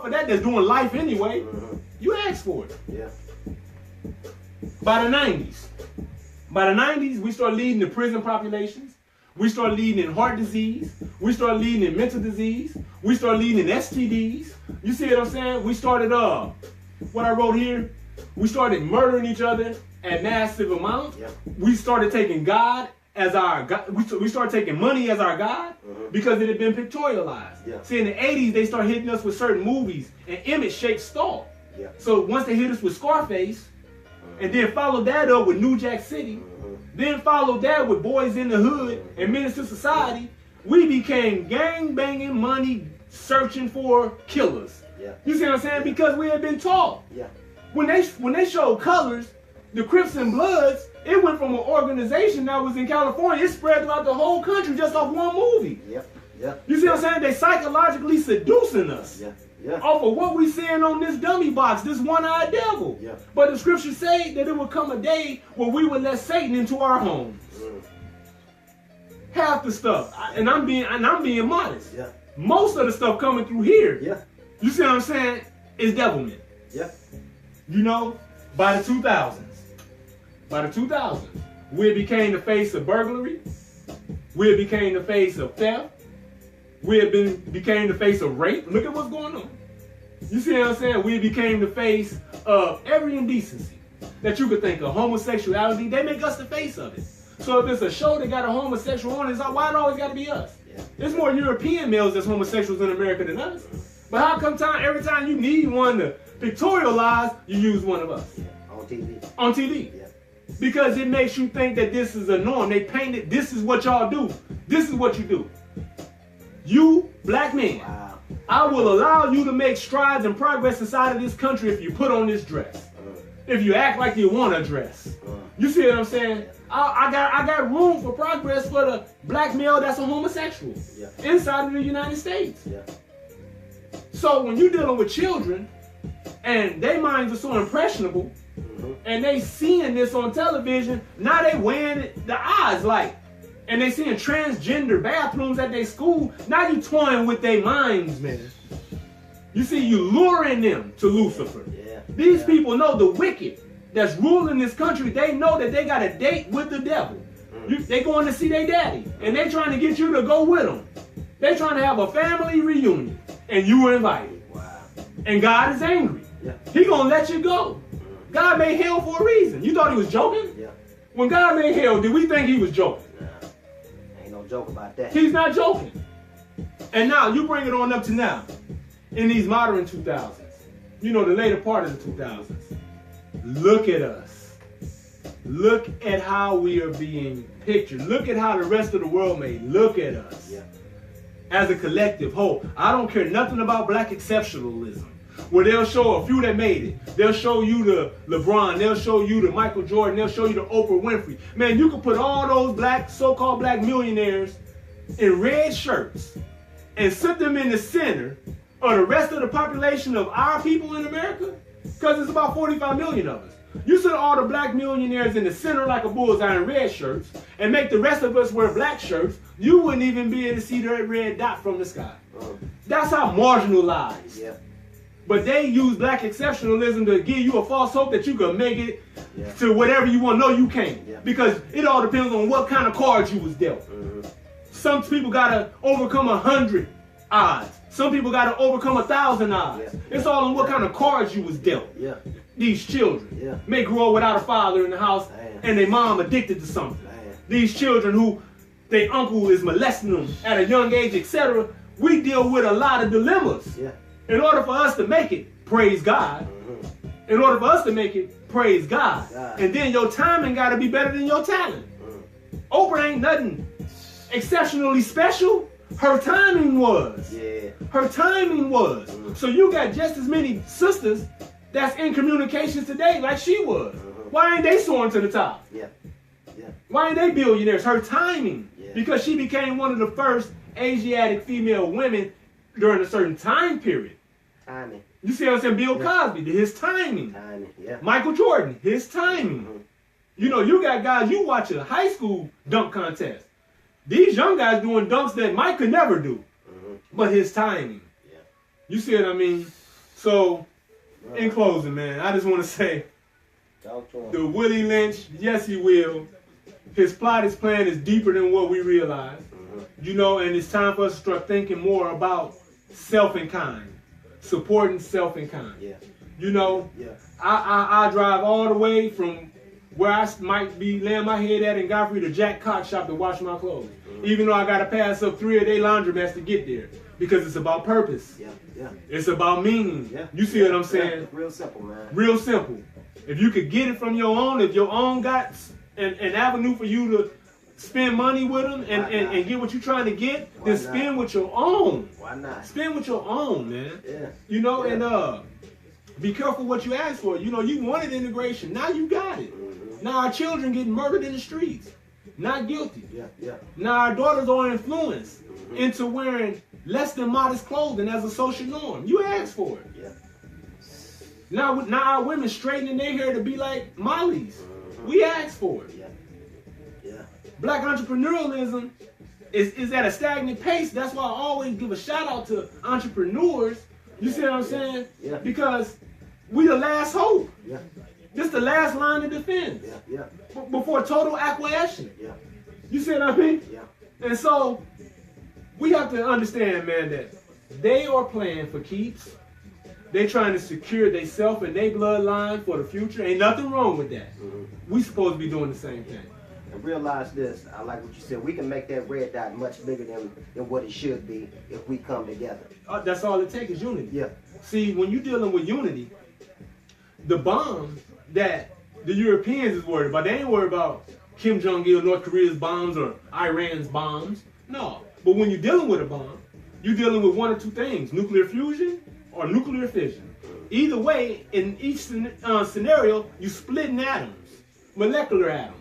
for that that's doing life anyway. You ask for it. Yeah. By the 90s, we start leading the prison populations. We start leading in heart disease. We start leading in mental disease. We start leading in STDs. You see what I'm saying? We started, what I wrote here, we started murdering each other at massive amounts. Yep. We started taking God as our God. We started taking money as our God because it had been pictorialized. Yeah. See, in the 80s, they started hitting us with certain movies, and image shapes stalled. Yeah. So once they hit us with Scarface, and then followed that up with New Jack City, then followed that with Boys in the Hood and Menace to Society, we became gang-banging, money searching for killers. Yeah. You see what I'm saying? Because we had been taught. Yeah. When they showed Colors, the Crips and Bloods, it went from an organization that was in California, it spread throughout the whole country just off one movie. Yep. Yeah. You see what I'm saying? They psychologically seducing us. Yeah. Yeah. Off of what we seeing on this dummy box, this one-eyed devil. Yeah. But the scriptures say that it would come a day where we would let Satan into our homes. Half the stuff, and I'm being modest. Yeah. Most of the stuff coming through here, Yeah. you see what I'm saying, is devilment. Yeah. You know, by the 2000s, we became the face of burglary. We became the face of theft. We became the face of rape. Look at what's going on. You see what I'm saying? We became the face of every indecency that you could think of. Homosexuality, they make us the face of it. So if it's a show that got a homosexual on it, why it always got to be us? Yeah. There's more European males that's homosexuals in America than us. But how come every time you need one to pictorialize, you use one of us? Yeah. On TV. On TV. Yeah. Because it makes you think that this is a norm. They paint it, this is what y'all do. This is what you do. You, black men, Wow. I will allow you to make strides and progress inside of this country if you put on this dress. If you act like you want a dress. You see what I'm saying? I got room for progress for the black male that's a homosexual inside of the United States. Yeah. So when you're dealing with children and their minds are so impressionable and they seeing this on television, now they weighing the odds like, and they seeing transgender bathrooms at their school, now you toying with their minds, man. You see, you luring them to Lucifer. Yeah. These people know the wicked that's ruling this country. They know that they got a date with the devil. They going to see their daddy, and they trying to get you to go with them. They trying to have a family reunion, and you were invited. Wow. And God is angry. Yeah. He gonna let you go. God made hell for a reason. You thought he was joking? Yeah. When God made hell, did we think he was joking? Nah. Ain't no joke about that. He's not joking. And now, you bring it on up to now, in these modern 2000s, you know, the later part of the 2000s. Look at us. Look at how we are being pictured. Look at how the rest of the world may look at us. Yeah. As a collective whole. I don't care nothing about black exceptionalism, where they'll show a few that made it. They'll show you the LeBron. They'll show you the Michael Jordan. They'll show you the Oprah Winfrey. Man, you can put all those black, so-called black millionaires in red shirts and sit them in the center of the rest of the population of our people in America, because it's about 45 million of us. You sit all the black millionaires in the center like a bullseye in red shirts and make the rest of us wear black shirts, you wouldn't even be able to see that red dot from the sky. That's how marginalized. Yeah. But they use black exceptionalism to give you a false hope that you can make it Yeah. to whatever you want. No, you can't. Yeah. Because it all depends on what kind of cards you was dealt. Some people got to overcome 100 odds. Some people got to overcome 1,000 odds. Yeah. It's all on what kind of cards you was dealt. Yeah. These children Yeah. may grow up without a father in the house and their mom addicted to something. These children who their uncle is molesting them at a young age, etc. We deal with a lot of dilemmas. Yeah. In order for us to make it, praise God. In order for us to make it, praise God. And then your timing got to be better than your talent. Oprah ain't nothing exceptionally special. Her timing was. Yeah. Her timing was. So you got just as many sisters that's in communications today like she was. Why ain't they soaring to the top? Yeah. Yeah. Why ain't they billionaires? Her timing. Yeah. Because she became one of the first Asiatic female women during a certain time period. Timing. You see what I'm saying? Bill Cosby, his timing. Timing. Yeah. Michael Jordan, his timing. You know, you got guys, you watch a high school dunk contest. These young guys doing dunks that Mike could never do. But his timing. Yeah. You see what I mean? So, in closing, man, I just want to say, Talk to him. the Willie Lynch, yes, he will. His plot, his plan is deeper than what we realize. You know, and it's time for us to start thinking more about self and kind, supporting self and kind. Yeah. You know, Yeah. I drive all the way from where I might be laying my head at in Godfrey to Jack Cox shop to wash my clothes. Even though I got to pass up 3 of their laundromats to get there. Because it's about purpose. Yeah. Yeah. It's about meaning. Yeah. You see what I'm saying? Yeah. Real simple, man. Real simple. If you could get it from your own, if your own got an avenue for you to spend money with them and get what you're trying to get, then spend with your own. Why not? Spend with your own, man. Yeah. You know, Yeah. and be careful what you ask for. You know, you wanted integration. Now you got it. Now our children getting murdered in the streets. Not guilty. Yeah. Yeah. Now our daughters are influenced into wearing less than modest clothing as a social norm. You asked for it. Yeah. Now our women straightening their hair to be like Molly's. We asked for it. Yeah. Yeah. Black entrepreneurialism is at a stagnant pace. That's why I always give a shout out to entrepreneurs. You see what I'm saying? Yeah. Because we the last hope. Yeah. This the last line of defense. Yeah. Yeah. Before total acquiescence. Yeah. You see what I mean? Yeah. And so we have to understand, man, that they are playing for keeps. They trying to secure themselves and their bloodline for the future. Ain't nothing wrong with that. We supposed to be doing the same thing. And realize this, I like what you said, we can make that red dot much bigger than what it should be if we come together. That's all it takes is unity. Yeah. See, when you're dealing with unity, the bomb that the Europeans is worried about, they ain't worried about Kim Jong-il, North Korea's bombs or Iran's bombs. No. But when you're dealing with a bomb, you're dealing with one or two things, nuclear fusion or nuclear fission. Either way, in each scenario, you split in atoms, molecular atoms.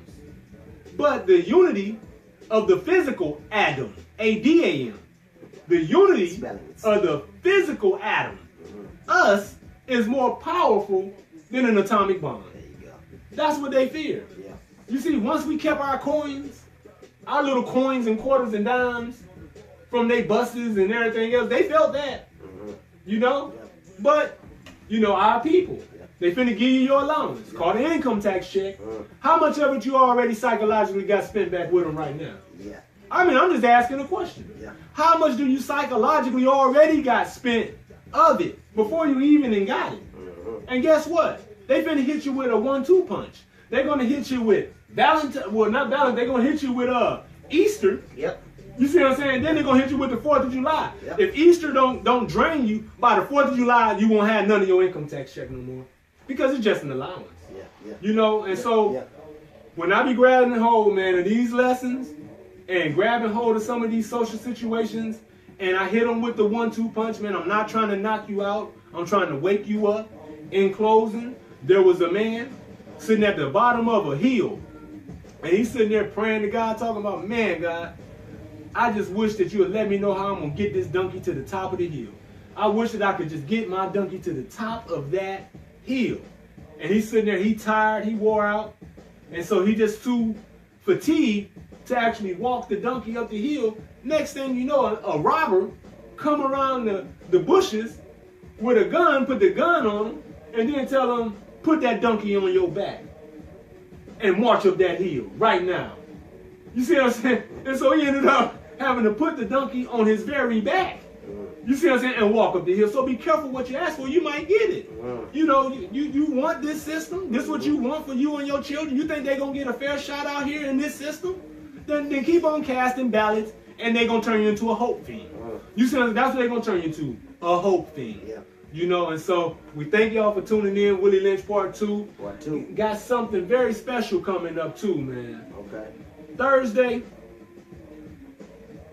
But the unity of the physical atom, ADAM, the unity of the physical atom, us, is more powerful than an atomic bomb. There you go. That's what they fear. Yeah. You see, once we kept our coins, our little coins and quarters and dimes from their buses and everything else, they felt that. You know? Yeah. But, you know, our people, they finna give you your allowance, called an income tax check. How much of it you already psychologically got spent back with them right now? Yeah. I mean, I'm just asking a question. Yeah. How much do you psychologically already got spent of it before you even got it? And guess what? They finna hit you with a 1-2 punch. They're gonna hit you with Valentine, well, not Valentine, they're gonna hit you with Easter. Yep. You see what I'm saying? Then they're gonna hit you with the 4th of July. Yep. If Easter don't drain you, by the 4th of July, you won't have none of your income tax check no more. Because it's just an allowance. Yeah. Yeah. You know, and so Yeah. when I be grabbing hold, man, of these lessons and grabbing hold of some of these social situations, and I hit them with the 1-2 punch, man, I'm not trying to knock you out. I'm trying to wake you up. In closing, there was a man sitting at the bottom of a hill, and he's sitting there praying to God, talking about, man, God, I just wish that you would let me know how I'm going to get this donkey to the top of the hill. I wish that I could just get my donkey to the top of that hill. And he's sitting there, he tired, he wore out, and so he just too fatigued to actually walk the donkey up the hill. Next thing you know, a robber come around the bushes with a gun, put the gun on him, and then tell him, put that donkey on your back and march up that hill right now. You see what I'm saying? And so he ended up having to put the donkey on his very back. You see what I'm saying? And walk up the hill. So be careful what you ask for. You might get it. You know, you want this system. This is what you want for you and your children. You think they're going to get a fair shot out here in this system? Then keep on casting ballots, and they're going to turn you into a hope fiend. You see what I'm saying? That's what they're going to turn you into, a hope fiend. Yeah. You know, and so we thank y'all for tuning in. Willie Lynch Part 2. Part 2. Got something very special coming up too, man. Okay. Thursday,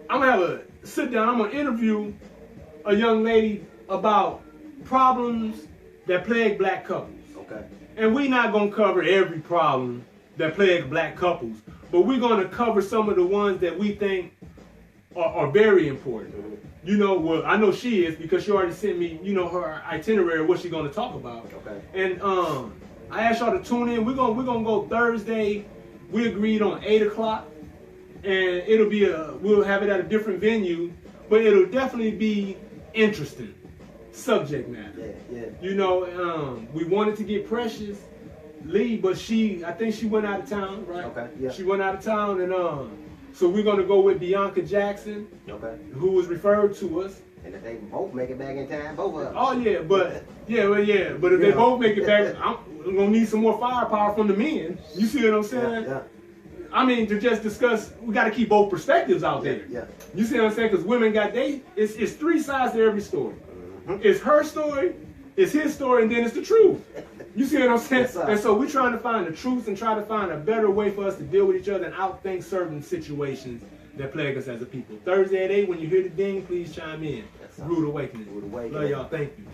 I'm going to have a sit down. I'm going to interview a young lady about problems that plague black couples. Okay. And we're not going to cover every problem that plague black couples, but we're going to cover some of the ones that we think are very important. You know, well, I know she is because she already sent me, you know, her itinerary, what she's going to talk about. Okay. And I asked y'all to tune in. We're gonna go Thursday. We agreed on 8 o'clock, and it'll be we'll have it at a different venue, but it'll definitely be interesting. subject matter. Yeah. You know, we wanted to get Precious Lee, but I think she went out of town, right? Okay. Yeah. She went out of town, and so we're gonna go with Bianca Jackson, Okay. who was referred to us. And if they both make it back in time, both of them. Oh yeah, but if they both make it back, I'm gonna need some more firepower from the men. You see what I'm saying? Yeah. I mean, to just discuss, we got to keep both perspectives out there. Yeah. You see what I'm saying? Because women it's three sides to every story. Mm-hmm. It's her story, it's his story, and then it's the truth. You see what I'm saying? Yes, and so we're trying to find the truth and try to find a better way for us to deal with each other and outthink certain situations that plague us as a people. Thursday at 8, when you hear the ding, please chime in. Yes, Rude Awakening. Rude Awakening. Love y'all. Thank you.